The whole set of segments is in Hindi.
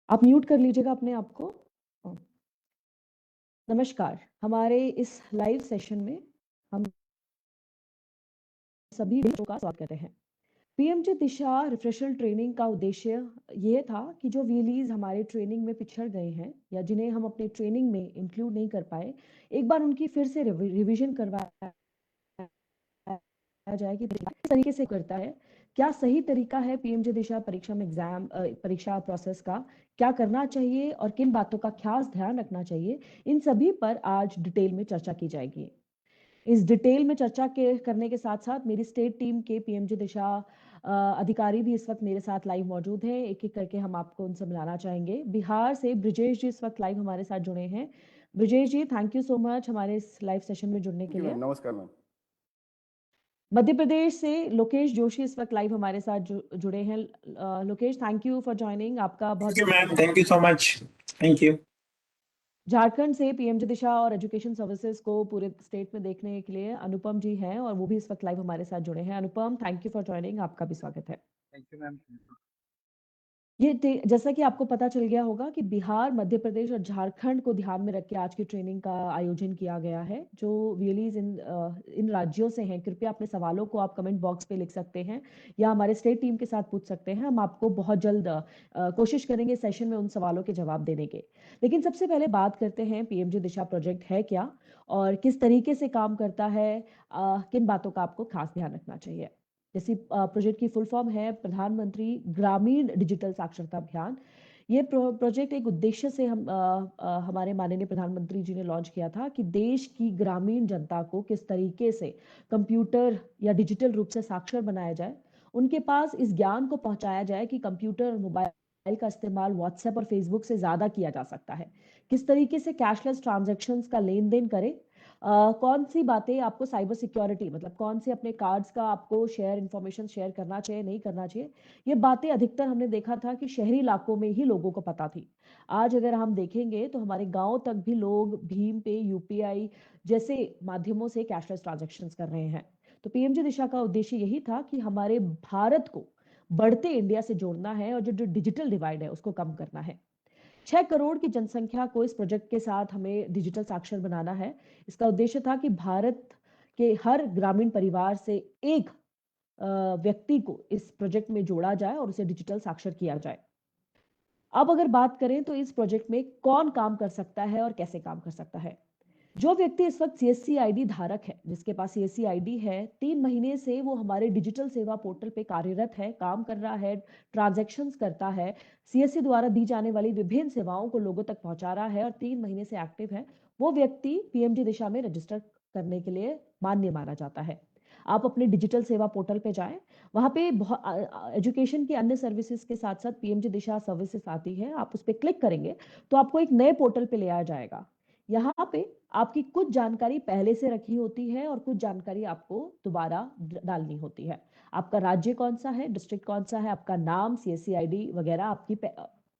आप म्यूट कर लीजिएगा अपने आप को। अ, नमस्कार, हमारे इस लाइव सेशन में हम सभी बच्चों का स्वागत करते हैं। पीएमजी दिशा रिफ्रेशर ट्रेनिंग का उद्देश्य ये था कि जो व्हीलीज हमारे ट्रेनिंग में पिछड़ गए हैं या जिन्हें हम अपने ट्रेनिंग में इंक्लूड नहीं कर पाए, एक बार उनकी फिर से रिवीजन करवाया जाए कि किस तरीके से करता है, क्या सही तरीका है पीएमजी दिशा परीक्षा में परीक्षा प्रोसेस का, क्या करना चाहिए और किन बातों का खास ध्यान रखना चाहिए, इन सभी पर आज डिटेल में चर्चा की जाएगी। इस डिटेल में चर्चा के करने के साथ-साथ मेरी स्टेट टीम के पीएमजी दिशा अधिकारी भी इस वक्त मेरे साथ लाइव मौजूद हैं। एक-एक करके हम आपको उनसे मिलाना चाहेंगे। बिहार से ब्रिजेश जी इस वक्त लाइव हमारे साथ जुड़े हैं। ब्रिजेश जी, थैंक यू सो मच हमारे इस लाइव सेशन में जुड़ने के जी लिए। मैम, नमस्कार मैम। मध्य प्रदेश से लोकेश जोशी इस वक्त लाइव हमारे साथ जुड़े हैं। Lokesh, thank you for joining. आपका Thank you, बहुत-बहुत ma'am. स्वागत है। Thank you so much. Thank you. Jharkhand से पीएमजी दिशा और एजुकेशन सर्विसेज को पूरे स्टेट में देखने के लिए अनुपम जी हैं और वो भी इस वक्त लाइव हमारे साथ जुड़े हैं। अनुपम, थैंक यू फॉर जॉइनिंग। आपका भी स्वागत है। Thank you, ma'am. जैसा कि आपको पता चल गया होगा कि बिहार, मध्य प्रदेश और झारखंड को ध्यान में रख के आज की ट्रेनिंग का आयोजन किया गया है। जो व्हीलीज इन राज्यों से हैं, कृपया अपने सवालों को आप कमेंट बॉक्स पे लिख सकते हैं या हमारे स्टेट टीम के साथ पूछ सकते हैं। हम आपको बहुत जल्द कोशिश करेंगे सेशन में उन सवालों के जवाब देने के। लेकिन सबसे पहले बात करते हैं पीएमजी दिशा प्रोजेक्ट है क्या और किस तरीके से काम करता है, किन बातों का आपको खास ध्यान रखना चाहिए। जैसे प्रोजेक्ट की फुल फॉर्म है प्रधानमंत्री ग्रामीण डिजिटल साक्षरता अभियान। ये प्रोजेक्ट एक उद्देश्य से हमारे माननीय प्रधानमंत्री जी ने लॉन्च किया था कि देश की ग्रामीण जनता को किस तरीके से कंप्यूटर या डिजिटल रूप से साक्षर बनाया जाए, उनके पास इस ज्ञान को पहुंचाया जाए कि कंप्यूटर और मोबाइल का इस्तेमाल व्हाट्सएप और फेसबुक से ज्यादा किया जा सकता है, किस तरीके से कैशलेस ट्रांजैक्शंस का लेन देन करें, कौन सी बातें आपको साइबर सिक्योरिटी मतलब कौन से अपने कार्ड्स का आपको इंफॉर्मेशन शेयर करना चाहिए, नहीं करना चाहिए, ये बातें अधिकतर हमने देखा था कि शहरी इलाकों में ही लोगों को पता थी। आज अगर हम देखेंगे तो हमारे गांव तक भी लोग भीम पे, यूपीआई जैसे माध्यमों से कैशलेस ट्रांजैक्शंस कर रहे हैं। तो पीएमजी दिशा का उद्देश्य यही था कि हमारे भारत को बढ़ते इंडिया से जोड़ना है और जो डिजिटल डिवाइड है उसको कम करना है। 6 करोड़ की जनसंख्या को इस प्रोजेक्ट के साथ हमें डिजिटल साक्षर बनाना है। इसका उद्देश्य था कि भारत के हर ग्रामीण परिवार से एक अ, व्यक्ति को इस प्रोजेक्ट में जोड़ा जाए और उसे डिजिटल साक्षर किया जाए। अब अगर बात करें तो इस प्रोजेक्ट में कौन काम कर सकता है और कैसे काम कर सकता है। जो व्यक्ति इस वक्त सीएससी आईडी धारक है, जिसके पास सीएससी आईडी है, 3 महीने से वो हमारे डिजिटल सेवा पोर्टल पे कार्यरत है, काम कर रहा है, ट्रांजैक्शंस करता है, सीएससी द्वारा दी जाने वाली विभिन्न सेवाओं को लोगों तक पहुंचा रहा है और 3 महीने से एक्टिव है, वो व्यक्ति पीएमजी दिशा में रजिस्टर करने के लिए मान्य माना जाता है। आप अपने डिजिटल सेवा पोर्टल पे जाएं, वहां पे एजुकेशन की अन्य सर्विसेज के साथ साथ पीएमजी दिशा सर्विसेज आती है, आप उस पर क्लिक करेंगे तो आपको एक नए पोर्टल पे ले आया जाएगा। यहाँ पे आपकी कुछ जानकारी पहले से रखी होती है और कुछ जानकारी आपको दोबारा डालनी होती है। आपका राज्य कौन सा है, डिस्ट्रिक्ट कौन सा है, आपका नाम, सीएससी आईडी वगैरह आपकी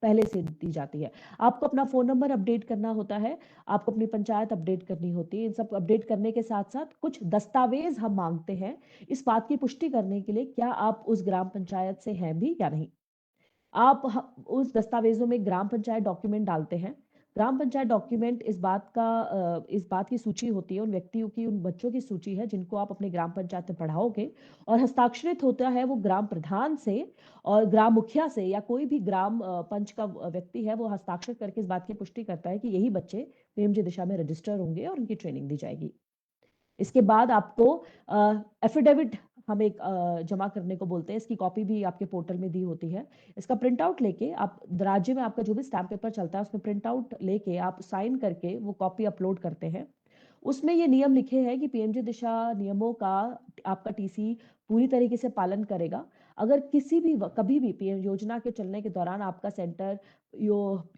पहले से दी जाती है। आपको अपना फोन नंबर अपडेट करना होता है, आपको अपनी पंचायत अपडेट करनी होती है। इन सब अपडेट करने के साथ साथ कुछ दस्तावेज हम मांगते हैं इस बात की पुष्टि करने के लिए क्या आप उस ग्राम पंचायत से हैं भी या नहीं। उस दस्तावेजों में ग्राम पंचायत डॉक्यूमेंट डालते हैं। ग्राम पंचायत डॉक्यूमेंट इस बात की सूची होती है, उन व्यक्तियों की, उन बच्चों की सूची है जिनको आप अपने ग्राम पंचायत में पढ़ाओगे और हस्ताक्षरित होता है वो ग्राम प्रधान से और ग्राम मुखिया से या कोई भी ग्राम पंच का व्यक्ति है, वो हस्ताक्षर करके इस बात की पुष्टि करता है कि यही बच्चे पीएमजी दिशा में रजिस्टर होंगे और उनकी ट्रेनिंग दी जाएगी। इसके बाद आपको एफिडेविट हम एक जमा करने को बोलते हैं, इसकी कॉपी भी आपके पोर्टल में दी होती है। इसका प्रिंट आउट लेके आप राज्य में आपका जो भी स्टैम्प पेपर चलता है उसमें प्रिंट आउट लेके आप साइन करके वो कॉपी अपलोड करते हैं। उसमें ये नियम लिखे हैं कि पीएमजी दिशा नियमों का आपका टीसी पूरी तरीके से पालन करेगा। अगर किसी भी कभी भी पीएम योजना के चलने के दौरान आपका सेंटर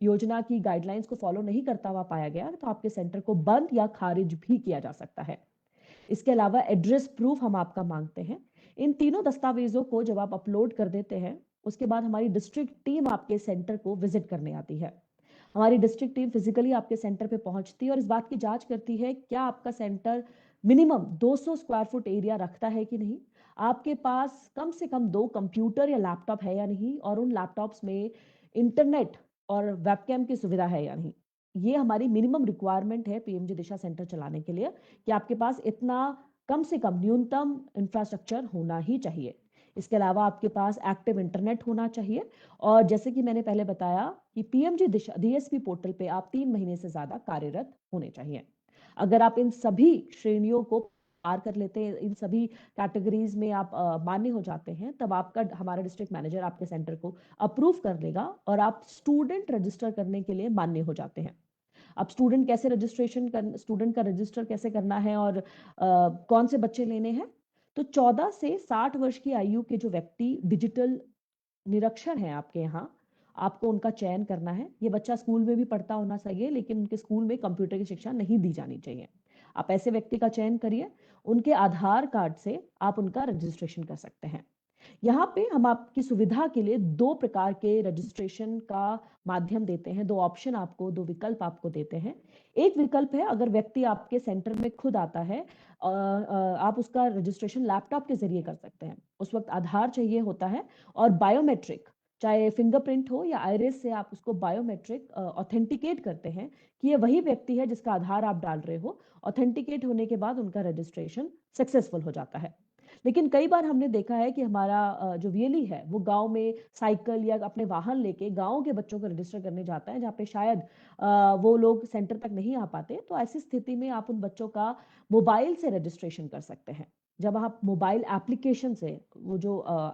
योजना की गाइडलाइंस को फॉलो नहीं करता हुआ पाया गया तो आपके सेंटर को बंद या खारिज भी किया जा सकता है। इसके अलावा एड्रेस प्रूफ हम आपका मांगते हैं। इन तीनों दस्तावेजों को जब आप अपलोड कर देते हैं उसके बाद हमारी डिस्ट्रिक्ट टीम आपके सेंटर को विजिट करने आती है। हमारी डिस्ट्रिक्ट टीम फिजिकली आपके सेंटर पे पहुंचती है और इस बात की जांच करती है क्या आपका centre minimum 200 square foot area रखता है कि नहीं, आपके पास कम से कम 2 कंप्यूटर या लैपटॉप है या नहीं और उन लैपटॉप्स में इंटरनेट और वेबकैम की सुविधा है या नहीं। ये हमारी मिनिमम रिक्वायरमेंट है पीएमजी दिशा सेंटर चलाने के लिए कि आपके पास इतना कम से कम न्यूनतम इंफ्रास्ट्रक्चर होना ही चाहिए। इसके अलावा आपके पास एक्टिव इंटरनेट होना चाहिए और जैसे कि मैंने पहले बताया कि पीएमजी दिशा डीएसपी पोर्टल पे आप 3 महीने से ज़्यादा कार्यरत होने चाहिए। अगर आप इन सभी श्रेणियों को पार कर लेते हैं, इन सभी कैटेगरीज में आप मान्य हो जाते हैं, तब आपका हमारा डिस्ट्रिक्ट मैनेजर आपके सेंटर को अप्रूव कर लेगा और आप स्टूडेंट रजिस्टर करने के लिए मान्य हो जाते हैं। अब स्टूडेंट का रजिस्टर कैसे करना है और कौन से बच्चे लेने हैं? तो 14 से 60 वर्ष की आयु के जो व्यक्ति डिजिटल निरक्षर हैं आपके यहाँ, आपको उनका चयन करना है। ये बच्चा स्कूल में भी पढ़ता होना चाहिए, लेकिन उनके स्कूल में कंप्यूटर की शिक्षा नहीं दी जानी चाहिए। आप ऐसे व्यक्ति का चयन करिए, उनके आधार कार्ड से आप उनका रजिस्ट्रेशन कर सकते हैं। यहाँ पे हम आपकी सुविधा के लिए 2 प्रकार के रजिस्ट्रेशन का माध्यम देते हैं, 2 ऑप्शन आपको, 2 विकल्प आपको देते हैं। एक विकल्प है अगर व्यक्ति आपके सेंटर में खुद आता है आप उसका रजिस्ट्रेशन लैपटॉप के ज़रिए कर सकते हैं। उस वक़्त आधार चाहिए होता है और बायोमेट्रिक, चाहे फिंगरप्रिंट हो या आइरिस से आप उसको बायोमेट्रिक ऑथेंटिकेट करते हैं कि ये वही व्यक्ति है जिसका आधार आप डाल रहे हो। ऑथेंटिकेट होने के बाद उनका रजिस्ट्रेशन सक्सेसफुल हो जाता है। लेकिन कई बार हमने देखा है कि हमारा जो वीएलई है वो गाँव में साइकिल या अपने वाहन लेके गाँव के बच्चों को रजिस्टर करने जाता है, जहाँ पे शायद वो लोग सेंटर तक नहीं आ पाते। तो ऐसी स्थिति में आप उन बच्चों का मोबाइल से रजिस्ट्रेशन कर सकते हैं। जब आप मोबाइल एप्लीकेशन से वो जो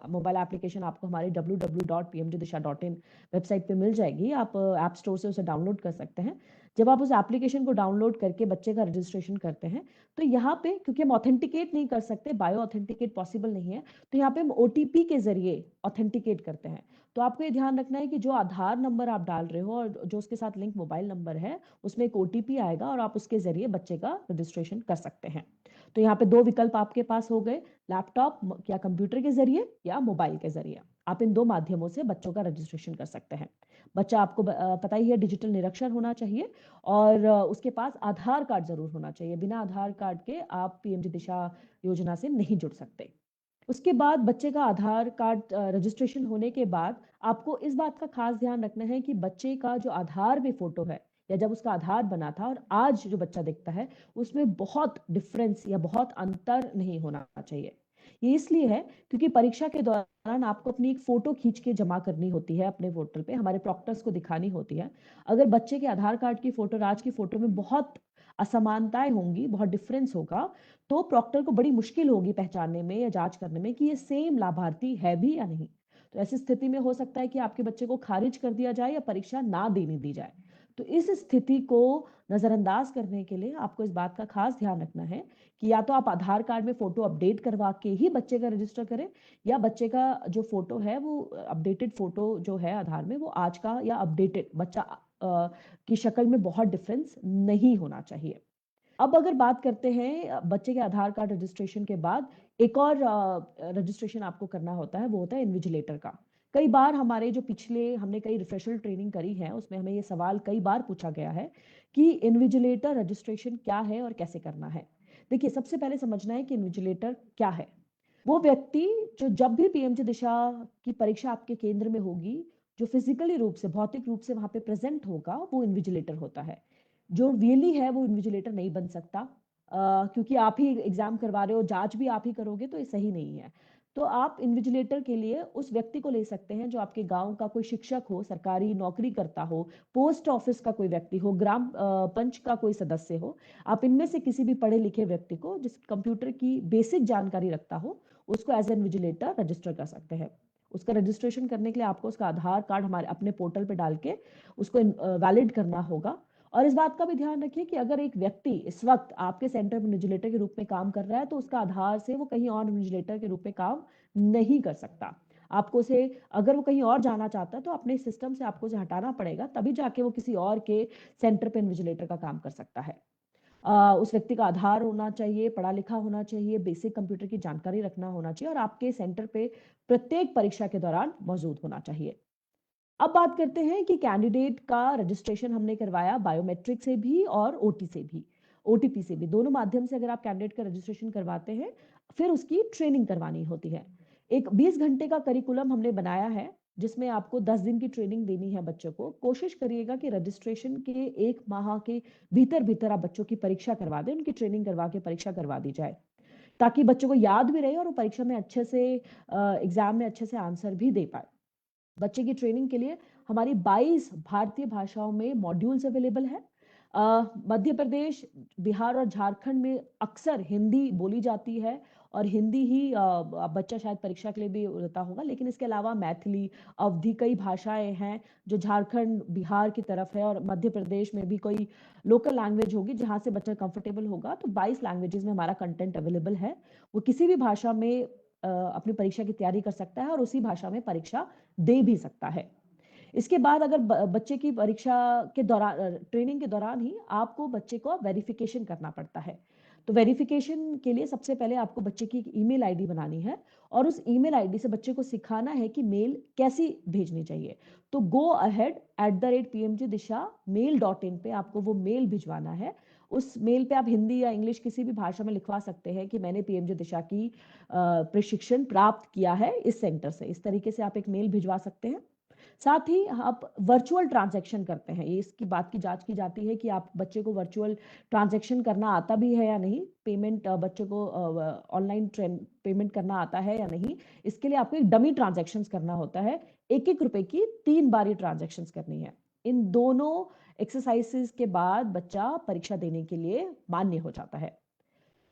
मोबाइल एप्लीकेशन आपको हमारे www.pmjdisha.in वेबसाइट पे मिल जाएगी, आप ऐप स्टोर से उसे डाउनलोड कर सकते हैं। जब आप उस एप्लीकेशन को डाउनलोड करके बच्चे का रजिस्ट्रेशन करते हैं, तो यहाँ पे क्योंकि हम ऑथेंटिकेट नहीं कर सकते, बायो ऑथेंटिकेट पॉसिबल नहीं है, तो यहाँ पे हम ओटीपी के ज़रिए ऑथेंटिकेट करते हैं। तो आपको ये ध्यान रखना है कि जो आधार नंबर आप डाल रहे हो और जो उसके साथ लिंक मोबाइल नंबर है, उसमें एक ओटीपी आएगा और आप उसके ज़रिए बच्चे का रजिस्ट्रेशन कर सकते हैं। तो यहाँ पे 2 विकल्प आपके पास हो गए, लैपटॉप या कंप्यूटर के ज़रिए या मोबाइल के ज़रिए। आप इन 2 माध्यमों से बच्चों का रजिस्ट्रेशन कर सकते हैं। बच्चा आपको पता ही है डिजिटल निरक्षर होना चाहिए और उसके पास आधार कार्ड ज़रूर होना चाहिए। बिना आधार कार्ड के आप पीएमजी दिशा योजना से नहीं जुड़ सकते। उसके बाद बच्चे का आधार कार्ड रजिस्ट्रेशन होने के बाद आपको इस बात का खास ध्यान रखना है कि बच्चे का जो आधार में फ़ोटो है या जब उसका आधार बना था और आज जो बच्चा दिखता है, उसमें बहुत डिफ़रेंस या बहुत अंतर नहीं होना चाहिए। ये इसलिए है क्योंकि परीक्षा के दौरान आपको अपनी एक फ़ोटो खींच के जमा करनी होती है अपने पोर्टल पे, हमारे प्रॉक्टर्स को दिखानी होती है। अगर बच्चे के आधार कार्ड की फ़ोटो और आज की फ़ोटो में बहुत असमानताएँ होंगी, बहुत डिफ़रेंस होगा, तो प्रॉक्टर को बड़ी मुश्किल होगी पहचानने में या जाँच करने में कि ये सेम लाभार्थी है भी या नहीं। तो ऐसी स्थिति में हो सकता है कि आपके बच्चे को खारिज कर दिया जाए या परीक्षा ना देने दी जाए। तो इस स्थिति को नज़रअंदाज करने के लिए आपको इस बात का खास ध्यान रखना है कि या तो आप आधार कार्ड में फ़ोटो अपडेट करवा के ही बच्चे का रजिस्टर करें या बच्चे का जो फ़ोटो है वो अपडेटेड फ़ोटो जो है आधार में वो आज का या अपडेटेड बच्चा की शक्ल में बहुत डिफ़रेंस नहीं होना चाहिए। अब अगर बात करते हैं बच्चे के आधार कार्ड रजिस्ट्रेशन के बाद एक और रजिस्ट्रेशन आपको करना होता है, वो होता है इन्विजिलेटर का। कई बार हमारे जो पिछले हमने कई रिफ्रेशर ट्रेनिंग करी है, उसमें हमें ये सवाल कई बार पूछा गया है कि इन्विजिलेटर रजिस्ट्रेशन क्या है और कैसे करना है? देखिए, सबसे पहले समझना है कि इन्विजिलेटर क्या है? वो व्यक्ति जो जब भी पीएमजी दिशा की परीक्षा आपके केंद्र में होगी, जो फिज़िकली रूप से, भौतिक रूप से वहाँ पे प्रेज़ेंट होगा, वो इन्विजिलेटर होता है। जो वीएलई है वो इन्विजिलेटर नहीं बन सकता क्योंकि आप ही एग्जाम करवा रहे हो, जांच भी आप ही करोगे तो ये सही नहीं है। तो आप इन्विजिलेटर के लिए उस व्यक्ति को ले सकते हैं जो आपके गांव का कोई शिक्षक हो, सरकारी नौकरी करता हो, पोस्ट ऑफिस का कोई व्यक्ति हो, ग्राम पंच का कोई सदस्य हो। आप इनमें से किसी भी पढ़े लिखे व्यक्ति को जिस कंप्यूटर की बेसिक जानकारी रखता हो, उसको एज इन्विजिलेटर रजिस्टर कर सकते हैं। उसका रजिस्ट्रेशन करने के लिए आपको उसका आधार कार्ड हमारे अपने पोर्टल पे डाल के उसको वैलिड करना होगा। और इस बात का भी ध्यान रखिए कि अगर एक व्यक्ति इस वक्त आपके सेंटर में इन्विजिलेटर के रूप में काम कर रहा है तो उसका आधार से वो कहीं और इन्विजिलेटर के रूप में काम नहीं कर सकता। आपको उसे अगर वो कहीं और जाना चाहता है तो अपने सिस्टम से आपको उसे हटाना पड़ेगा, तभी जाके वो किसी और के सेंटर पे इन्विजिलेटर का काम कर सकता है। उस व्यक्ति का आधार होना चाहिए, पढ़ा लिखा होना चाहिए, बेसिक कंप्यूटर की जानकारी रखना होना चाहिए और आपके सेंटर पे प्रत्येक परीक्षा के दौरान मौजूद होना चाहिए। अब बात करते हैं कि कैंडिडेट का रजिस्ट्रेशन हमने करवाया बायोमेट्रिक से भी और ओटी से भी, ओटीपी से भी, दोनों माध्यम से अगर आप कैंडिडेट का रजिस्ट्रेशन करवाते हैं, फिर उसकी ट्रेनिंग करवानी होती है। एक 20 घंटे का करिकुलम हमने बनाया है जिसमें आपको 10 दिन की ट्रेनिंग देनी है बच्चों को। कोशिश करिएगा कि रजिस्ट्रेशन के 1 माह के भीतर-भीतर आप बच्चों की परीक्षा करवा दें, उनकी ट्रेनिंग करवा के परीक्षा करवा दी जाए, ताकि बच्चों को याद भी रहे और वो परीक्षा में अच्छे से एग्ज़ाम में अच्छे से आंसर भी दे पाए। बच्चे की ट्रेनिंग के लिए हमारी 22 भारतीय भाषाओं में मॉड्यूल्स अवेलेबल है। मध्य प्रदेश, बिहार और झारखंड में अक्सर हिंदी बोली जाती है और हिंदी ही बच्चा शायद परीक्षा के लिए भी होता होगा, लेकिन इसके अलावा मैथिली, अवधी कई भाषाएँ हैं जो झारखंड, बिहार की तरफ है और मध्य प्रदेश में भी कोई लोकल लैंग्वेज होगी जहाँ से बच्चा कंफर्टेबल होगा। तो 22 लैंग्वेजेज़ में हमारा कंटेंट अवेलेबल है। वो किसी भी भाषा में अपनी परीक्षा की तैयारी कर सकता है और उसी भाषा में परीक्षा दे भी सकता है। इसके बाद अगर बच्चे की परीक्षा के दौरान ट्रेनिंग के दौरान ही आपको बच्चे को वेरिफिकेशन करना पड़ता है। तो वेरिफिकेशन के लिए सबसे पहले आपको बच्चे की एक ईमेल आईडी बनानी है और उस ईमेल आईडी से बच्चे को सिखाना है कि मेल कैसी भेजनी चाहिए। तो go-ahead@pmgdisha@mail.in पे आपको वो मेल भिजवाना है। उस मेल पे आप हिंदी या इंग्लिश किसी भी भाषा में लिखवा सकते हैं कि मैंने पीएमजी दिशा की प्रशिक्षण प्राप्त किया है इस सेंटर से। इस तरीके से आप एक मेल भिजवा सकते हैं। साथ ही आप वर्चुअल ट्रांजैक्शन करते हैं। ये इसकी बात की जांच की जाती है कि आप बच्चे को वर्चुअल ट्रांजैक्शन करना आता भी है या नहीं, पेमेंट बच्चे को ऑनलाइन पेमेंट करना आता है या नहीं। इसके लिए आपको एक डमी ट्रांजैक्शंस करना होता है। 1-1 रुपए की 3 बारी ट्रांजैक्शंस करनी है। इन दोनों एक्सरसाइजेस के बाद बच्चा परीक्षा देने के लिए मान्य हो जाता है।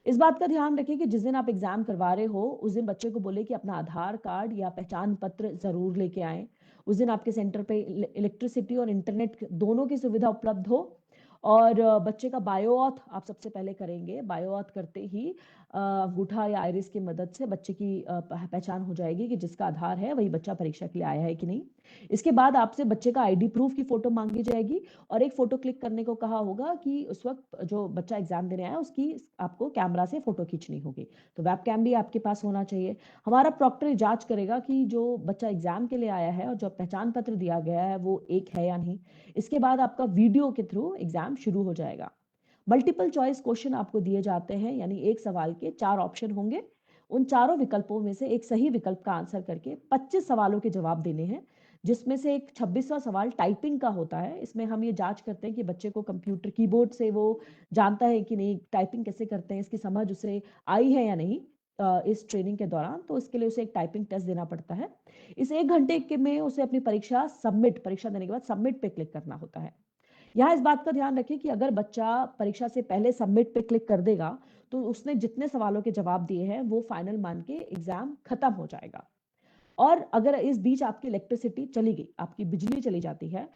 इस बात का ध्यान रखें कि जिस दिन आप एग्जाम करवा रहे हो उस दिन बच्चे को बोले कि अपना आधार कार्ड या पहचान पत्र जरूर लेके आएं। उस दिन आपके सेंटर पे इलेक्ट्रिसिटी और इंटरनेट दोनों की सुविधा उपलब्ध हो और बच्चे का बायो ऑथ आप सबसे पहले करेंगे। बायो ऑथ करते ही अंगूठा या आइरिस की मदद से बच्चे की पहचान हो जाएगी कि जिसका आधार है वही बच्चा परीक्षा के लिए आया है कि नहीं। इसके बाद आपसे बच्चे का आईडी प्रूफ की फोटो मांगी जाएगी और एक फोटो क्लिक करने को कहा होगा कि उस वक्त जो बच्चा एग्जाम देने आया उसकी आपको कैमरा से फोटो खींचनी होगी। तो वेब कैम भी आपके पास होना चाहिए। हमारा प्रॉक्टर जांच करेगा कि जो बच्चा एग्जाम के लिए आया है और जो पहचान पत्र दिया गया है वो एक है या नहीं। इसके बाद आपका वीडियो के थ्रू एग्जाम शुरू हो जाएगा। मल्टीपल चॉइस क्वेश्चन आपको दिए जाते हैं, यानी एक सवाल के 4 ऑप्शन होंगे। उन चारों विकल्पों में से एक सही विकल्प का आंसर करके 25 सवालों के जवाब देने हैं, जिसमें से एक 26वां सवाल टाइपिंग का होता है। इसमें हम ये जांच करते हैं कि बच्चे को कंप्यूटर कीबोर्ड से वो जानता है कि नहीं, टाइपिंग कैसे करते हैं, इसकी समझ उसे आई है या नहीं इस ट्रेनिंग के दौरान। तो इसके लिए उसे एक टाइपिंग टेस्ट देना पड़ता है। इस 1 घंटे के में उसे अपनी परीक्षा देने के बाद सबमिट पे क्लिक करना होता है। यहाँ इस बात का ध्यान रखें कि अगर बच्चा परीक्षा से पहले सबमिट पे क्लिक कर देगा तो उसने जितने सवालों के जवाब दिए हैं वो फाइनल मान के एग्जाम खत्म हो जाएगा। और अगर इस बीच आपकी इलेक्ट्रिसिटी चली गई, आपकी बिजली चली जाती है,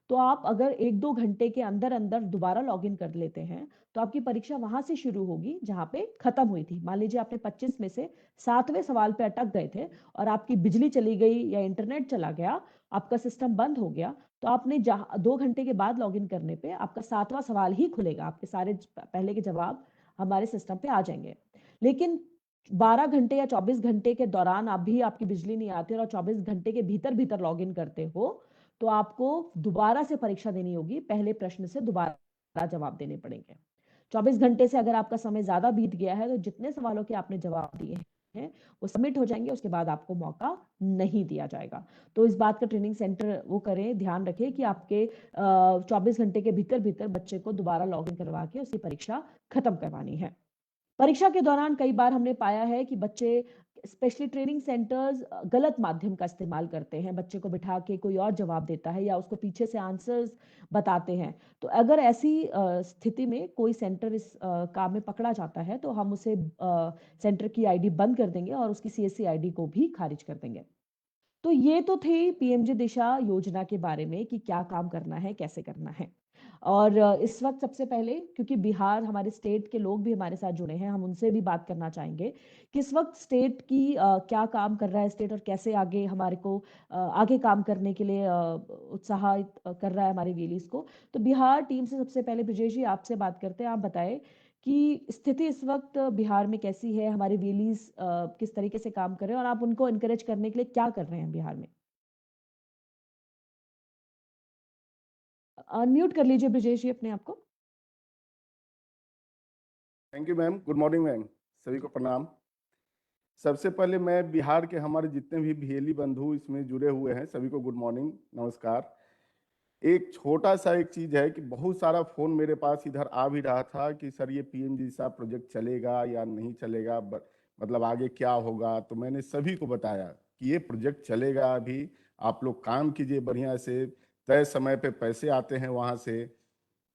तो आप अगर 1-2 घंटे के अंदर अंदर दोबारा लॉगिन कर लेते हैं तो आपकी परीक्षा वहां से शुरू होगी जहां पे खत्म हुई थी। मान लीजिए आपने 25 में से 7वें सवाल पे अटक गए थे और आपकी बिजली चली गई या इंटरनेट चला गया, आपका सिस्टम बंद हो गया, तो आपने 2 घंटे के बाद लॉगिन करने पे आपका 7वां सवाल ही खुलेगा। आपके सारे पहले के जवाब हमारे सिस्टम पे आ जाएंगे। लेकिन 12 घंटे या 24 घंटे के दौरान आप भी आपकी बिजली नहीं आती और 24 घंटे के भीतर भीतर लॉगिन करते हो तो आपको दोबारा से परीक्षा देनी होगी। पहले प्रश्न से दोबारा जवाब देने पड़ेंगे। 24 घंटे से अगर आपका समय ज्यादा बीत गया है तो जितने सवालों के आपने जवाब दिए हैं वो सबमिट हो जाएंगे, उसके बाद आपको मौका नहीं दिया जाएगा। तो इस बात का ट्रेनिंग सेंटर वो करें, ध्यान रखें कि आपके 24 घंटे के भीतर भीतर बच्चे को दोबारा लॉगिन करवा के उसकी परीक्षा खत्म करवानी है। परीक्षा के दौरान कई बार हमने पाया है कि बच्चे स्पेशली ट्रेनिंग सेंटर्स गलत माध्यम का इस्तेमाल करते हैं। बच्चे को बिठा के कोई और जवाब देता है या उसको पीछे से आंसर्स बताते हैं। तो अगर ऐसी स्थिति में कोई सेंटर इस काम में पकड़ा जाता है तो हम उसे सेंटर की आईडी बंद कर देंगे और उसकी सीएससी आईडी को भी खारिज कर देंगे। तो ये तो थी पीएमजी दिशा योजना के बारे में कि क्या काम करना है, कैसे करना है। और इस वक्त सबसे पहले, क्योंकि बिहार हमारे स्टेट के लोग भी हमारे साथ जुड़े हैं, हम उनसे भी बात करना चाहेंगे कि इस वक्त स्टेट की क्या काम कर रहा है स्टेट और कैसे आगे हमारे को आगे काम करने के लिए उत्साहित कर रहा है हमारे वीलीज को। तो बिहार टीम से सबसे पहले ब्रिजेश जी आपसे बात करते हैं। आप बताएं कि स्थिति इस वक्त बिहार में कैसी है, हमारे वेलीज किस तरीके से काम कर रहे हैं और आप उनको इनकरेज करने के लिए क्या कर रहे हैं बिहार में। अनम्यूट कर लीजिए ब्रिजेश जी अपने आप को। Thank you ma'am. Good morning ma'am, सभी को प्रणाम। सबसे पहले मैं बिहार के हमारे जितने भी भीएली बंधु इसमें जुड़े हुए हैं सभी को गुड मॉर्निंग, नमस्कार। एक छोटा सा एक चीज है कि बहुत सारा फोन मेरे पास इधर आ भी रहा था कि सर ये पीएमजीसा प्रोजेक्ट चलेगा या नहीं चलेगा, मतलब आगे क्या होगा। तो मैंने सभी को बताया कि ये प्रोजेक्ट चलेगा, अभी आप लोग काम कीजिए बढ़िया से, तय समय पे पैसे आते हैं वहां से।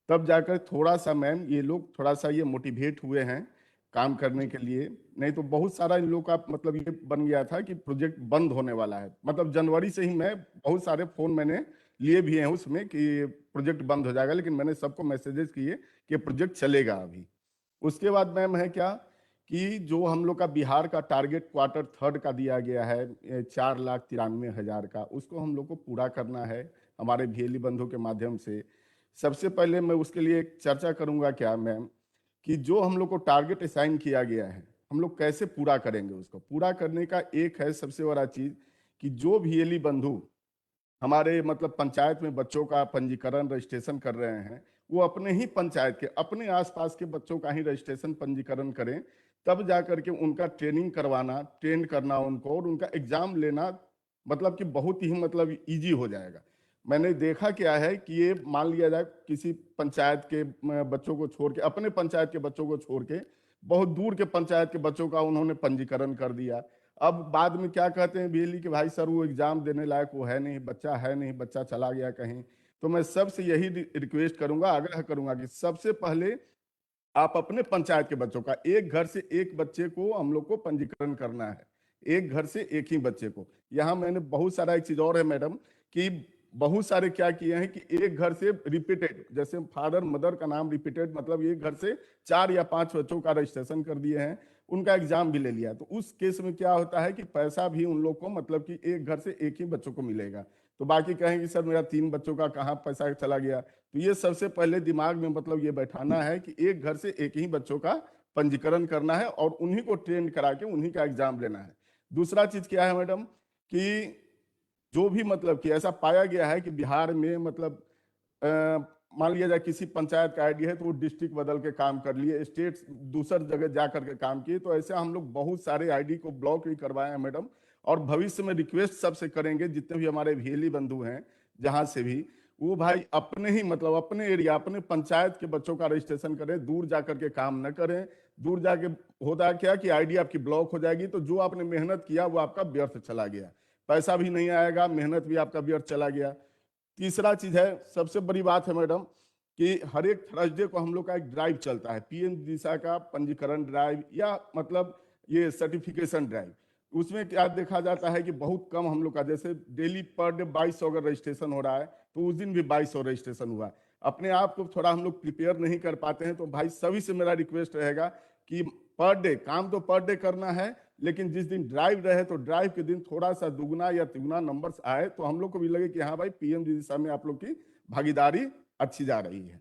तब जाकर थोड़ा सा मैम ये लोग थोड़ा सा ये मोटिवेट हुए हैं काम करने के लिए। नहीं तो बहुत सारा इन लोग का मतलब ये बन गया था कि प्रोजेक्ट बंद होने वाला है। मतलब जनवरी से ही मैं बहुत सारे फोन मैंने लिए भी हैं उसमें कि प्रोजेक्ट बंद हो जाएगा, लेकिन मैंने सबको मैसेजेस किए कि प्रोजेक्ट चलेगा अभी। उसके बाद मैम है क्या कि जो हम लोग का बिहार का टारगेट क्वार्टर थर्ड का दिया गया है 4,93,000 का, उसको हम लोग को पूरा करना है हमारे भीएली बंधु के माध्यम से। सबसे पहले मैं उसके लिए एक चर्चा करूंगा क्या मैम कि जो हम लोग को टारगेट असाइन किया गया है हम लोग कैसे पूरा करेंगे। उसको पूरा करने का एक है सबसे बड़ा चीज कि जो भीएली बंधु हमारे मतलब पंचायत में बच्चों का पंजीकरण रजिस्ट्रेशन कर रहे हैं, वो अपने ही पंचायत के अपने आसपास के बच्चों का ही रजिस्ट्रेशन पंजीकरण करें। तब जाकर के उनका ट्रेनिंग करवाना, ट्रेन करना उनको और उनका एग्जाम लेना मतलब कि बहुत ही मतलब इजी हो जाएगा। मैंने देखा क्या है कि ये मान लिया जाए किसी पंचायत के बच्चों को छोड़ के, अपने पंचायत के बच्चों को छोड़ के बहुत दूर के पंचायत के बच्चों का उन्होंने पंजीकरण कर दिया। अब बाद में क्या कहते हैं बीएलई कि भाई सर वो एग्जाम देने लायक वो है नहीं, बच्चा है नहीं, बच्चा चला गया कहीं। तो मैं सबसे यही रिक्वेस्ट करूंगा, आग्रह करूंगा कि सबसे पहले आप अपने पंचायत के बच्चों का, एक घर से एक बच्चे को हम लोग को पंजीकरण करना है, एक घर से एक ही बच्चे को। यहाँ मैंने बहुत सारा एक चीज और है मैडम कि बहुत सारे क्या किए हैं कि एक घर से रिपीटेड, जैसे फादर मदर का नाम रिपीटेड, मतलब एक घर से 4 या 5 बच्चों का रजिस्ट्रेशन कर दिए हैं, उनका एग्जाम भी ले लिया। तो उस केस में क्या होता है कि पैसा भी उन लोग को मतलब कि एक घर से एक ही बच्चों को मिलेगा। तो बाकी कहेंगे सर मेरा 3 बच्चों का कहाँ पैसा चला गया। तो ये सबसे पहले दिमाग में मतलब ये बैठाना है कि एक घर से एक ही बच्चों का पंजीकरण करना है और उन्हीं को ट्रेन करा के उन्हीं का एग्जाम लेना है। दूसरा चीज क्या है मैडम कि जो भी मतलब कि ऐसा पाया गया है कि बिहार में मतलब मान लिया जाए किसी पंचायत का आईडी है तो वो डिस्ट्रिक्ट बदल के काम कर लिए, स्टेट दूसर जगह जा करके काम किए। तो ऐसे हम लोग बहुत सारे आईडी को ब्लॉक भी करवाए हैं मैडम। और भविष्य में रिक्वेस्ट सबसे करेंगे जितने भी हमारे भीएली बंधु हैं जहां से भी, वो भाई अपने ही मतलब अपने एरिया अपने पंचायत के बच्चों का रजिस्ट्रेशन करें, दूर जाकर के काम न करें। दूर जाके होता क्या कि आईडी आपकी ब्लॉक हो जाएगी, तो जो आपने मेहनत किया वो आपका व्यर्थ चला गया, पैसा भी नहीं आएगा, मेहनत भी आपका व्यर्थ चला गया। तीसरा चीज है, सबसे बड़ी बात है मैडम कि हर एक थर्सडे को हम लोग का एक ड्राइव चलता है, पीएम दिशा का पंजीकरण ड्राइव या मतलब ये सर्टिफिकेशन ड्राइव। उसमें क्या देखा जाता है कि बहुत कम हम लोग का, जैसे डेली पर डे 2200 अगर रजिस्ट्रेशन हो रहा है तो उस दिन भी 2200 रजिस्ट्रेशन हुआ। अपने आप को थोड़ा हम लोग प्रिपेयर नहीं कर पाते हैं, तो भाई सभी से मेरा रिक्वेस्ट रहेगा कि पर डे काम तो पर डे करना है, लेकिन जिस दिन ड्राइव रहे तो ड्राइव के दिन थोड़ा सा दुगना या तिगुना नंबर्स आए तो हम लोग को भी लगे कि हाँ भाई पीएम दिशा में आप लोग की भागीदारी अच्छी जा रही है।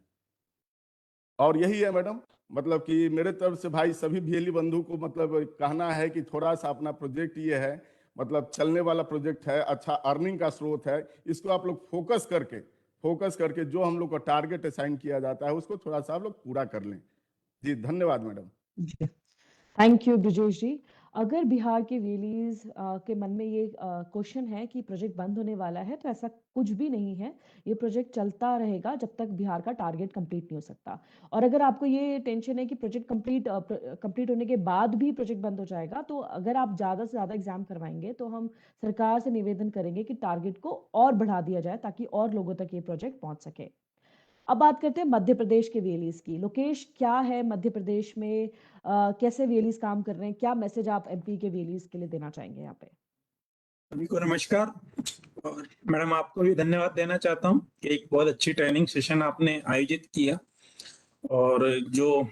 और यही है मैडम, मतलब कि मेरे तरफ से भाई सभी भीएली बंधु को मतलब कहना है कि थोड़ा सा अपना प्रोजेक्ट ये है, मतलब चलने वाला प्रोजेक्ट है, अच्छा अर्निंग का स्रोत है, इसको आप लोग फोकस करके जो हम लोग को टारगेट असाइन किया जाता है उसको थोड़ा सा आप लोग पूरा कर लें। जी धन्यवाद मैडम। जी, थैंक यू ब्रिजेश जी। अगर बिहार के वेलीज के मन में ये क्वेश्चन है कि प्रोजेक्ट बंद होने वाला है, तो ऐसा कुछ भी नहीं है। ये प्रोजेक्ट चलता रहेगा जब तक बिहार का टारगेट कंप्लीट नहीं हो सकता। और अगर आपको ये टेंशन है कि प्रोजेक्ट कंप्लीट होने के बाद भी प्रोजेक्ट बंद हो जाएगा, तो अगर आप ज्यादा से ज्यादा एग्जाम करवाएंगे तो हम सरकार से निवेदन करेंगे कि टारगेट को और बढ़ा दिया जाए ताकि और लोगों तक ये प्रोजेक्ट पहुंच सके। अब बात करते हैं मध्य प्रदेश के वेलीज की। लोकेश, क्या है मध्य प्रदेश में, कैसे वेलीज काम कर रहे हैं, क्या मैसेज आप एमपी के वेलीज के लिए देना चाहेंगे यहाँ पे? सभी को नमस्कार। और मैडम आपको भी धन्यवाद देना चाहता हूँ कि एक बहुत अच्छी ट्रेनिंग सेशन आपने आयोजित किया, और जो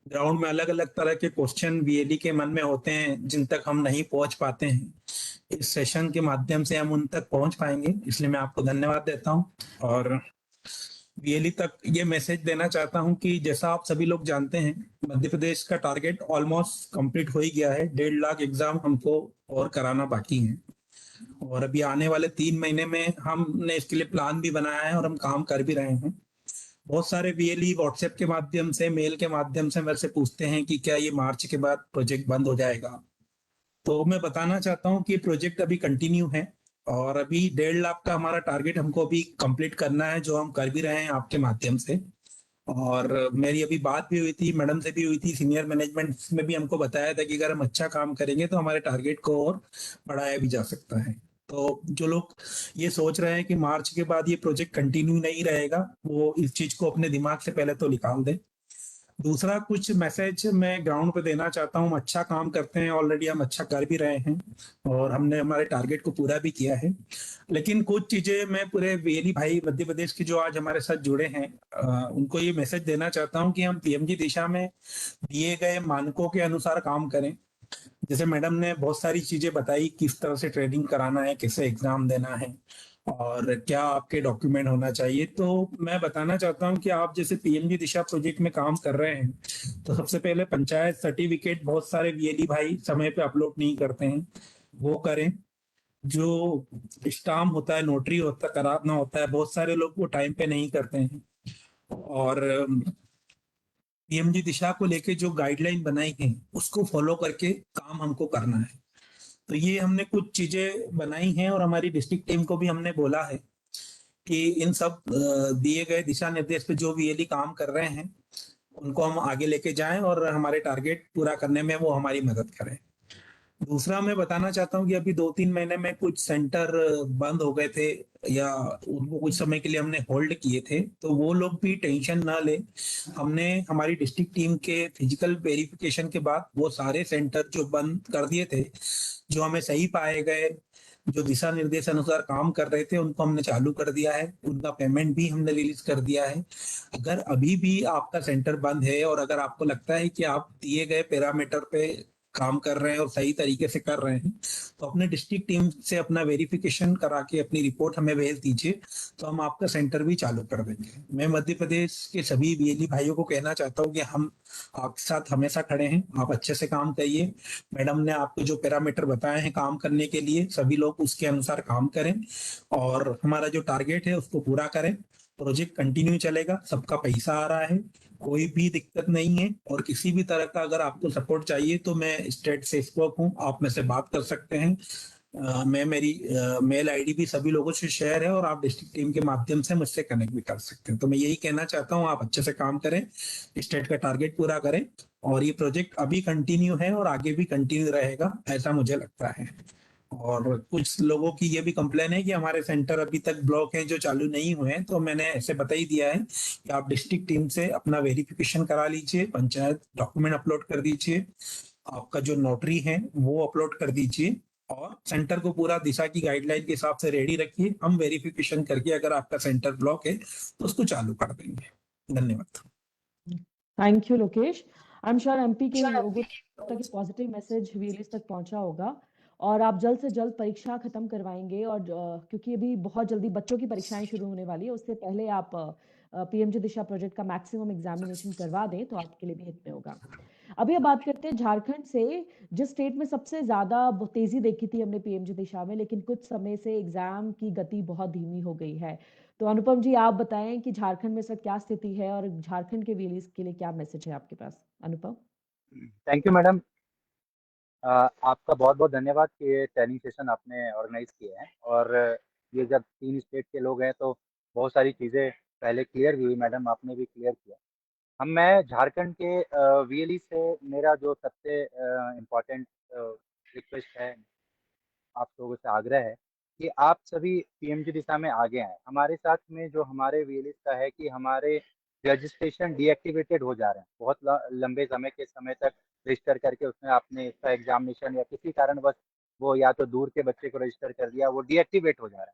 ग्राउंड में अलग अलग तरह के क्वेश्चन बीएलई के मन में होते हैं जिन तक हम नहीं पहुंच पाते हैं, इस सेशन के माध्यम से हम उन तक पहुंच पाएंगे, इसलिए मैं आपको धन्यवाद देता हूं। और बीएलई तक ये मैसेज देना चाहता हूं कि जैसा आप सभी लोग जानते हैं, मध्य प्रदेश का टारगेट ऑलमोस्ट कंप्लीट हो ही गया है। 1.5 लाख एग्जाम हमको और कराना बाकी है, और अभी आने वाले 3 महीने में हमने इसके लिए प्लान भी बनाया है और हम काम कर भी रहे हैं। बहुत सारे बीएलई व्हाट्सएप के माध्यम से, मेल के माध्यम से मेरे से पूछते हैं कि क्या ये मार्च के बाद प्रोजेक्ट बंद हो जाएगा। तो मैं बताना चाहता हूँ कि प्रोजेक्ट अभी कंटिन्यू है और अभी 1.5 लाख का हमारा टारगेट हमको अभी कंप्लीट करना है, जो हम कर भी रहे हैं आपके माध्यम से। और मेरी अभी बात भी हुई थी, मैडम से भी हुई थी, सीनियर मैनेजमेंट में भी हमको बताया था कि अगर हम अच्छा काम करेंगे तो हमारे टारगेट को और बढ़ाया भी जा सकता है। तो जो लोग ये सोच रहे हैं कि मार्च के बाद ये प्रोजेक्ट कंटिन्यू नहीं रहेगा, वो इस चीज को अपने दिमाग से पहले तो निकाल दें। दूसरा कुछ मैसेज मैं ग्राउंड पे देना चाहता हूँ, हम अच्छा काम करते हैं, ऑलरेडी हम अच्छा कर भी रहे हैं और हमने हमारे टारगेट को पूरा भी किया है। लेकिन कुछ चीजें मैं पूरे वेली भाई मध्य प्रदेश के जो आज हमारे साथ जुड़े हैं, उनको ये मैसेज देना चाहता हूँ कि हम पीएमजी दिशा में दिए गए मानकों के अनुसार काम करें। जैसे मैडम ने बहुत सारी चीजें बताई, किस तरह से ट्रेनिंग कराना है, कैसे एग्जाम देना है और क्या आपके डॉक्यूमेंट होना चाहिए। तो मैं बताना चाहता हूँ कि आप जैसे पीएमजी दिशा प्रोजेक्ट में काम कर रहे हैं तो सबसे पहले पंचायत सर्टिफिकेट बहुत सारे वीएलई भाई समय पे अपलोड नहीं करते हैं, वो करें। जो स्टाम्प होता है, नोटरी होता कराना होता है, बहुत सारे लोग वो टाइम पे नहीं करते हैं। और पीएमजी दिशा को लेके जो गाइडलाइन बनाई है उसको फॉलो करके काम हमको करना है। तो ये हमने कुछ चीजें बनाई हैं और हमारी डिस्ट्रिक्ट टीम को भी हमने बोला है कि इन सब दिए गए दिशा निर्देश पे जो वीएलई काम कर रहे हैं उनको हम आगे लेके जाएं और हमारे टारगेट पूरा करने में वो हमारी मदद करें। दूसरा मैं बताना चाहता हूँ कि अभी 2-3 महीने में कुछ सेंटर बंद हो गए थे या उनको कुछ समय के लिए हमने होल्ड किए थे, तो वो लोग भी टेंशन ना ले। हमने हमारी डिस्ट्रिक्ट टीम के फिजिकल वेरिफिकेशन के बाद वो सारे सेंटर जो बंद कर दिए थे, जो हमें सही पाए गए, जो दिशा निर्देश अनुसार काम कर रहे थे, उनको हमने चालू कर दिया है, उनका पेमेंट भी हमने रिलीज कर दिया है। अगर अभी भी आपका सेंटर बंद है और अगर आपको लगता है कि आप दिए गए पैरामीटर पे काम कर रहे हैं और सही तरीके से कर रहे हैं, तो अपने डिस्ट्रिक्ट टीम से अपना वेरिफिकेशन करा के अपनी रिपोर्ट हमें भेज दीजिए, तो हम आपका सेंटर भी चालू कर देंगे। मैं मध्य प्रदेश के सभी वीएलई भाइयों को कहना चाहता हूँ कि हम आपके साथ हमेशा खड़े हैं, आप अच्छे से काम करिए। मैडम ने आपको जो पैरामीटर बताए हैं काम करने के लिए, सभी लोग उसके अनुसार काम करें और हमारा जो टारगेट है उसको पूरा करें। प्रोजेक्ट कंटिन्यू चलेगा, सबका पैसा आ रहा है, कोई भी दिक्कत नहीं है। और किसी भी तरह का अगर आपको सपोर्ट चाहिए तो मैं स्टेट से स्पोक हूँ, आप में से बात कर सकते हैं। मैं मेरी मेल आईडी भी सभी लोगों से शेयर है और आप डिस्ट्रिक्ट टीम के माध्यम से मुझसे कनेक्ट भी कर सकते हैं। तो मैं यही कहना चाहता हूँ, आप अच्छे से काम करें, स्टेट का टारगेट पूरा करें और ये प्रोजेक्ट अभी कंटिन्यू है और आगे भी कंटिन्यू रहेगा, ऐसा मुझे लगता है। और कुछ लोगों की ये भी कंप्लेन है कि हमारे सेंटर अभी तक ब्लॉक हैं जो चालू नहीं हुए हैं, तो मैंने ऐसे बता ही दिया है कि आप डिस्ट्रिक्ट टीम से अपना वेरिफिकेशन करा लीजिए, पंचायत डॉक्यूमेंट अपलोड कर दीजिए, आपका जो नोटरी है वो अपलोड कर दीजिए और सेंटर को पूरा दिशा की गाइडलाइन के हिसाब से रेडी रखिए। हम वेरिफिकेशन करके अगर आपका सेंटर ब्लॉक है तो उसको चालू कर देंगे। धन्यवाद। Thank you Lokesh. I am sure MP के लोगों तक ये पॉजिटिव मैसेज वीएलईज तक पहुंचा होगा और आप जल्द से जल्द परीक्षा खत्म करवाएंगे। और क्योंकि अभी बहुत जल्दी बच्चों की परीक्षाएं शुरू होने वाली है, उससे पहले आप पीएमजी दिशा प्रोजेक्ट का मैक्सिमम एग्जामिनेशन करवा दें तो आपके लिए भी हित में होगा। अभी अब बात करते हैं झारखंड से, जिस स्टेट में सबसे ज्यादा तेजी देखी थी हमने पीएमजी दिशा में, लेकिन कुछ समय से एग्जाम की गति बहुत धीमी हो गई है। तो अनुपम जी, आप बताएं कि झारखंड में इस वक्त क्या स्थिति है और झारखंड के वीएलईज के लिए क्या मैसेज है आपके पास। अनुपम। Thank you madam. आपका बहुत बहुत धन्यवाद कि ये ट्रेनिंग सेशन आपने ऑर्गेनाइज किए हैं। और ये जब 3 स्टेट के लोग हैं तो बहुत सारी चीज़ें पहले क्लियर भी हुई, मैडम आपने भी क्लियर किया। मैं झारखंड के वीएलई से मेरा जो सबसे इम्पोर्टेंट रिक्वेस्ट है, आप लोगों से आग्रह है कि आप सभी पीएमजी दिशा में आगे आएँ। हमारे साथ में जो हमारे वीएलईज़ का है कि हमारे रजिस्ट्रेशन डीएक्टिवेटेड हो जा रहे हैं। बहुत लंबे समय तक रजिस्टर करके उसमें आपने इसका एग्जामिनेशन या किसी कारणवश वो या तो दूर के बच्चे को रजिस्टर कर दिया, वो डीएक्टिवेट हो जा रहा है।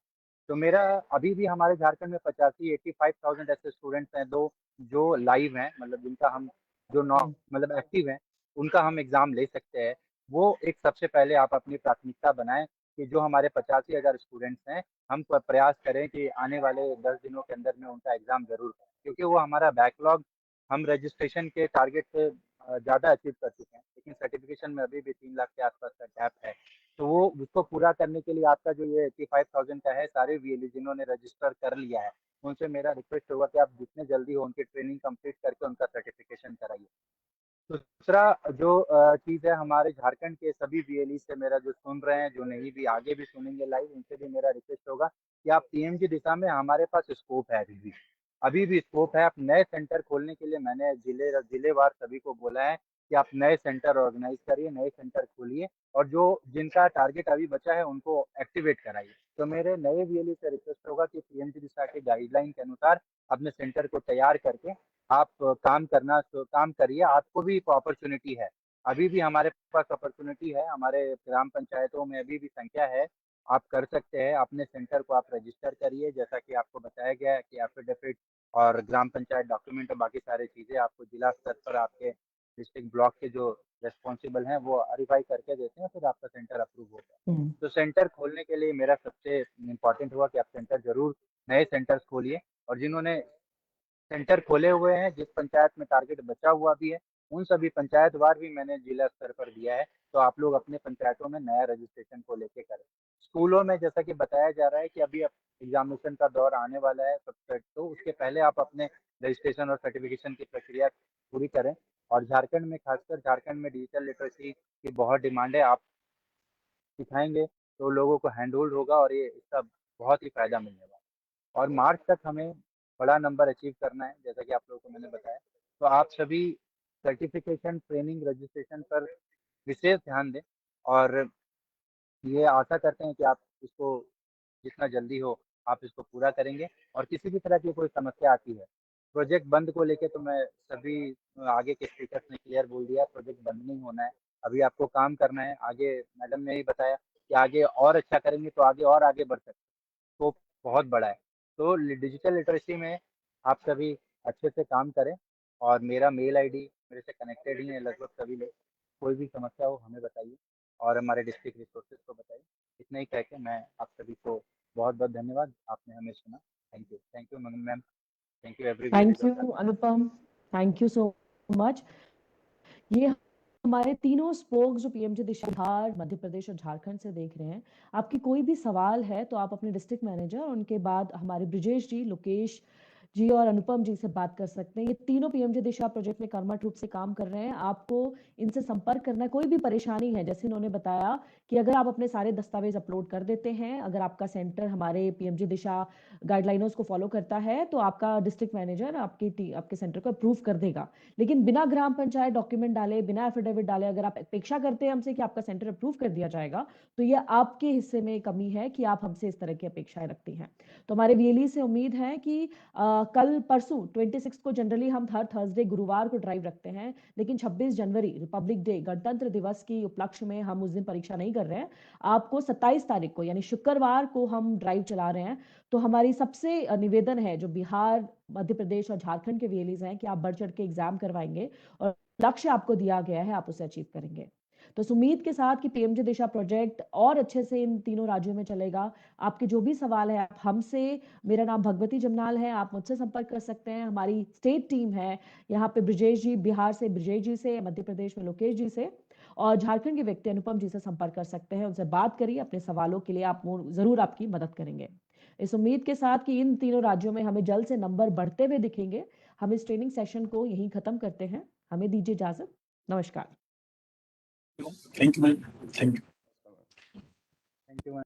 तो मेरा अभी भी हमारे झारखंड में 85,000 ऐसे स्टूडेंट्स हैं दो जो लाइव हैं, मतलब जिनका हम जो नॉ मतलब एक्टिव हैं, उनका हम एग्ज़ाम ले सकते हैं। वो एक सबसे पहले आप अपनी प्राथमिकता बनाएँ कि जो हमारे 85,000 स्टूडेंट्स हैं, हम प्रयास करें कि आने वाले 10 दिनों के अंदर में उनका एग्ज़ाम ज़रूर करें। क्योंकि वो हमारा बैकलॉग हम रजिस्ट्रेशन के टारगेट से ज़्यादा अचीव कर चुके हैं, लेकिन सर्टिफ़िकेशन में अभी भी 3 लाख के आस-पास का गैप है। तो वो उसको पूरा करने के लिए आपका जो ये 85,000 का है, सारे वीएलई जिन्होंने रजिस्टर कर लिया है, उनसे मेरा रिक्वेस्ट होगा कि आप जितने जल्दी हो उनकी ट्रेनिंग कंप्लीट करके उनका सर्टिफ़िकेशन कराइए। दूसरा जो चीज़ है, हमारे झारखंड के सभी वीएलई से मेरा जो सुन रहे हैं, जो नहीं भी आगे भी सुनेंगे लाइव, उनसे भी मेरा रिक्वेस्ट होगा कि आप पीएम की दिशा में, हमारे पास स्कोप है अभी भी स्कोप है। आप नए सेंटर खोलने के लिए मैंने जिलेवार सभी को बोला है कि आप नए सेंटर ऑर्गेनाइज करिए, नए सेंटर खोलिए, और जो जिनका टारगेट अभी बचा है उनको एक्टिवेट कराइए। तो मेरे नए वीएलई से रिक्वेस्ट होगा कि पीएम की दिशा के गाइडलाइन के अनुसार अपने सेंटर को तैयार करके आप काम करिए। आपको भी एक अपॉर्चुनिटी है, अभी भी हमारे पास अपॉर्चुनिटी है, हमारे ग्राम पंचायतों में अभी भी संख्या है, आप कर सकते हैं। अपने सेंटर को आप रजिस्टर करिए, जैसा कि आपको बताया गया है कि एफिडेविट और ग्राम पंचायत डॉक्यूमेंट और बाकी सारी चीज़ें आपको जिला स्तर पर आपके डिस्ट्रिक्ट ब्लॉक के जो रेस्पॉन्सिबल हैं वो वेरीफाई करके देते हैं, फिर आपका सेंटर अप्रूव होगा। तो सेंटर खोलने के लिए मेरा सबसे इम्पोर्टेंट हुआ कि आप सेंटर जरूर, नए सेंटर्स खोलिए, और जिन्होंने सेंटर खोले हुए हैं, जिस पंचायत में टारगेट बचा हुआ भी है, उन सभी पंचायतवार भी मैंने जिला स्तर पर दिया है। तो आप लोग अपने पंचायतों में नया रजिस्ट्रेशन को लेके करें। स्कूलों में जैसा कि बताया जा रहा है कि अभी एग्जामिनेशन का दौर आने वाला है तो उसके पहले आप अपने रजिस्ट्रेशन और सर्टिफिकेशन की प्रक्रिया पूरी करें। और झारखंड में, खासकर झारखंड में डिजिटल लिटरेसी की बहुत डिमांड है। आप सिखाएंगे तो लोगों को हैंड होल्ड होगा और ये इसका बहुत ही फायदा मिलने वाला है। और मार्च तक हमें बड़ा नंबर अचीव करना है, जैसा कि आप लोगों को मैंने बताया। तो आप सभी सर्टिफिकेशन, ट्रेनिंग, रजिस्ट्रेशन पर विशेष ध्यान दें, और ये आशा करते हैं कि आप इसको जितना जल्दी हो आप इसको पूरा करेंगे। और किसी भी तरह की कोई समस्या आती है, प्रोजेक्ट बंद को लेके तो मैं सभी आगे के स्पीकर्स ने क्लियर बोल दिया, प्रोजेक्ट बंद नहीं होना है, अभी आपको काम करना है। आगे मैडम ने ही बताया कि आगे और अच्छा करेंगे तो आगे और आगे बढ़ सकते हैं, स्कोप बहुत बड़ा है। तो डिजिटल लिटरेसी में आप सभी अच्छे से काम करें, और मेरा मेल आईडी, मेरे से कनेक्टेड ही है लगभग सभी लोग, कोई भी समस्या हो हमें बताइए और हमारे डिस्ट्रिक्ट रिसोर्सेज को बताइए। इतना ही कह के मैं आप सभी को बहुत बहुत धन्यवाद, आपने हमें सुना। Thank you ma'am, thank you everyone. Thank you Anupam, thank you so much. ये हमारे तीनों स्पोक्स जो पीएमजी दिशा, बिहार, मध्य प्रदेश और झारखंड से देख रहे हैं। आपकी कोई भी सवाल है तो आप अपने डिस्ट्रिक्ट मैनेजर, उनके बाद हमारे ब्रिजेश जी, लोकेश जी और अनुपम जी से बात कर सकते हैं। ये तीनों पीएमजी दिशा प्रोजेक्ट में कर्मठ रूप से काम कर रहे हैं। आपको इनसे संपर्क करना है। कोई भी परेशानी है, जैसे इन्होंने बताया कि अगर आप अपने सारे दस्तावेज अपलोड कर देते हैं, अगर आपका सेंटर हमारे पीएमजी दिशा गाइडलाइंस को फॉलो करता है, तो आपका डिस्ट्रिक्ट मैनेजर आपके सेंटर को अप्रूव कर देगा। लेकिन बिना ग्राम पंचायत डॉक्यूमेंट डाले, बिना एफिडेविट डाले अगर आप अपेक्षा करते हैं हमसे कि आपका सेंटर अप्रूव कर दिया जाएगा, तो ये आपके हिस्से में कमी है कि आप हमसे इस तरह की अपेक्षाएं रखती हैं। तो हमारे वीएलई से उम्मीद है कि कल परसों 26 को जनरली हम हर थर्सडे गुरुवार को ड्राइव रखते हैं, लेकिन 26 जनवरी रिपब्लिक डे, गणतंत्र दिवस की उपलक्ष्य में हम उस दिन परीक्षा नहीं कर रहे हैं। आपको 27 तारीख को यानी शुक्रवार को हम ड्राइव चला रहे हैं। तो हमारी सबसे निवेदन है, जो बिहार, मध्य प्रदेश और झारखंड के वीएलईज हैं, कि आप बढ़ चढ़ के एग्जाम करवाएंगे और लक्ष्य आपको दिया गया है आप उसे अचीव करेंगे। तो इस उम्मीद के साथ कि पीएमजी दिशा प्रोजेक्ट और अच्छे से इन तीनों राज्यों में चलेगा। आपके जो भी सवाल है आप हमसे, मेरा नाम भगवती जमनाल है, आप मुझसे संपर्क कर सकते हैं। हमारी स्टेट टीम है यहाँ पे, ब्रिजेश जी बिहार से, ब्रिजेश जी से, मध्य प्रदेश में लोकेश जी से, और झारखंड के व्यक्ति अनुपम जी से संपर्क कर सकते हैं। उनसे बात करिए अपने सवालों के लिए, आप जरूर आपकी मदद करेंगे। इस उम्मीद के साथ कि इन तीनों राज्यों में हमें जल्द से नंबर बढ़ते हुए दिखेंगे, हम इस ट्रेनिंग सेशन को यहीं खत्म करते हैं। हमें दीजिए इजाजत। नमस्कार। Thank you ma'am, thank you. Thank you ma'am.